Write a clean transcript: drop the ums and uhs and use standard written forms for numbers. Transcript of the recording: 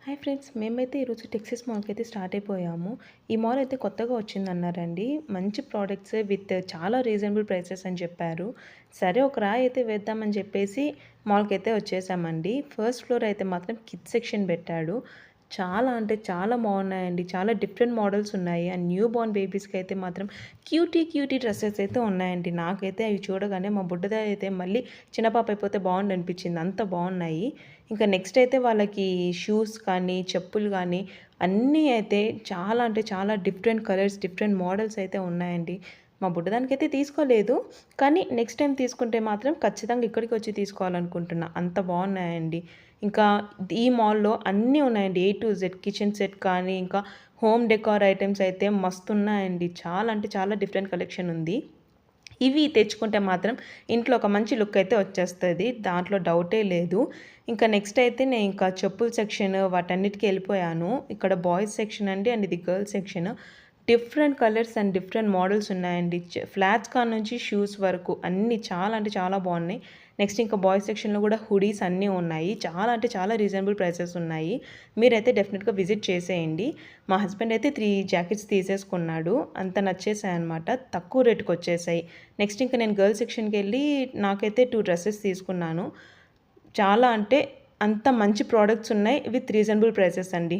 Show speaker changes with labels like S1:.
S1: Hi friends, మేమైతే ఈరోజు Texas మాల్‌కి అయితే స్టార్ట్ అయిపోయాము. ఈ మాల్ అయితే కొత్తగా వచ్చిందన్నారండి. మంచి ప్రొడక్ట్స్ విత్ చాలా రీజనబుల్ ప్రైసెస్ అని చెప్పారు. సరే ఒక రాయి అయితే వేద్దామని చెప్పేసి మాల్‌కైతే వచ్చేసామండి. ఫస్ట్ ఫ్లోర్ అయితే మాత్రం కిడ్స్ సెక్షన్ పెట్టాడు. చాలా అంటే చాలా బాగున్నాయండి. చాలా డిఫరెంట్ మోడల్స్ ఉన్నాయి. అండ్ న్యూ బోర్న్ బేబీస్‌కి అయితే మాత్రం క్యూటీ డ్రెసెస్ అయితే ఉన్నాయండి. నాకైతే అవి చూడగానే మా బుడ్డది అయితే మళ్ళీ చిన్న పాప అయిపోతే బాగుండు అనిపించింది. అంత బాగున్నాయి. ఇంకా నెక్స్ట్ అయితే వాళ్ళకి షూస్ కానీ, చెప్పులు గానీ అన్నీ అయితే చాలా అంటే చాలా డిఫరెంట్ కలర్స్, డిఫరెంట్ మోడల్స్ అయితే ఉన్నాయండి. మా బుడ్డదానికైతే తీసుకోలేదు. కానీ నెక్స్ట్ టైమ్ తీసుకుంటే మాత్రం ఖచ్చితంగా ఇక్కడికి వచ్చి తీసుకోవాలనుకుంటున్నా. అంత బాగున్నాయండి. ఇంకా ఈ మాల్‌లో అన్నీ ఉన్నాయండి. A to Z kitchen set కానీ, ఇంకా హోమ్ డెకార్ ఐటెమ్స్ అయితే మస్తున్నాయండి. చాలా అంటే చాలా డిఫరెంట్ కలెక్షన్ ఉంది. ఇవి తెచ్చుకుంటే మాత్రం ఇంట్లో ఒక మంచి లుక్ అయితే వచ్చేస్తది. దాంట్లో డౌటే లేదు. ఇంకా నెక్స్ట్ అయితే నేను ఇంకా చెప్పుల సెక్షన్ వాటన్నిటికి వెళ్ళిపోయాను. ఇక్కడ బాయ్స్ సెక్షన్ అండి. అండ్ ఇది girls section. Different colours and different models ఉన్నాయండి. ఫ్లాట్స్ కాడ నుంచి షూస్ వరకు అన్నీ చాలా అంటే చాలా బాగున్నాయి. నెక్స్ట్ ఇంకా బాయ్స్ సెక్షన్‌లో కూడా హుడీస్ అన్నీ ఉన్నాయి. చాలా అంటే చాలా రీజనబుల్ ప్రైసెస్ ఉన్నాయి. మీరైతే డెఫినిట్‌గా విజిట్ చేసేయండి. మా హస్బెండ్ అయితే 3 జాకెట్స్ తీసేసుకున్నాడు. అంత నచ్చేసాయన్నమాట. తక్కువ రేటుకి వచ్చేసాయి. నెక్స్ట్ ఇంకా నేను గర్ల్స్ సెక్షన్‌కెళ్ళి నాకైతే 2 డ్రెసెస్ తీసుకున్నాను. చాలా అంటే అంత మంచి ప్రొడక్ట్స్ ఉన్నాయి విత్ రీజనబుల్ ప్రైసెస్ అండి.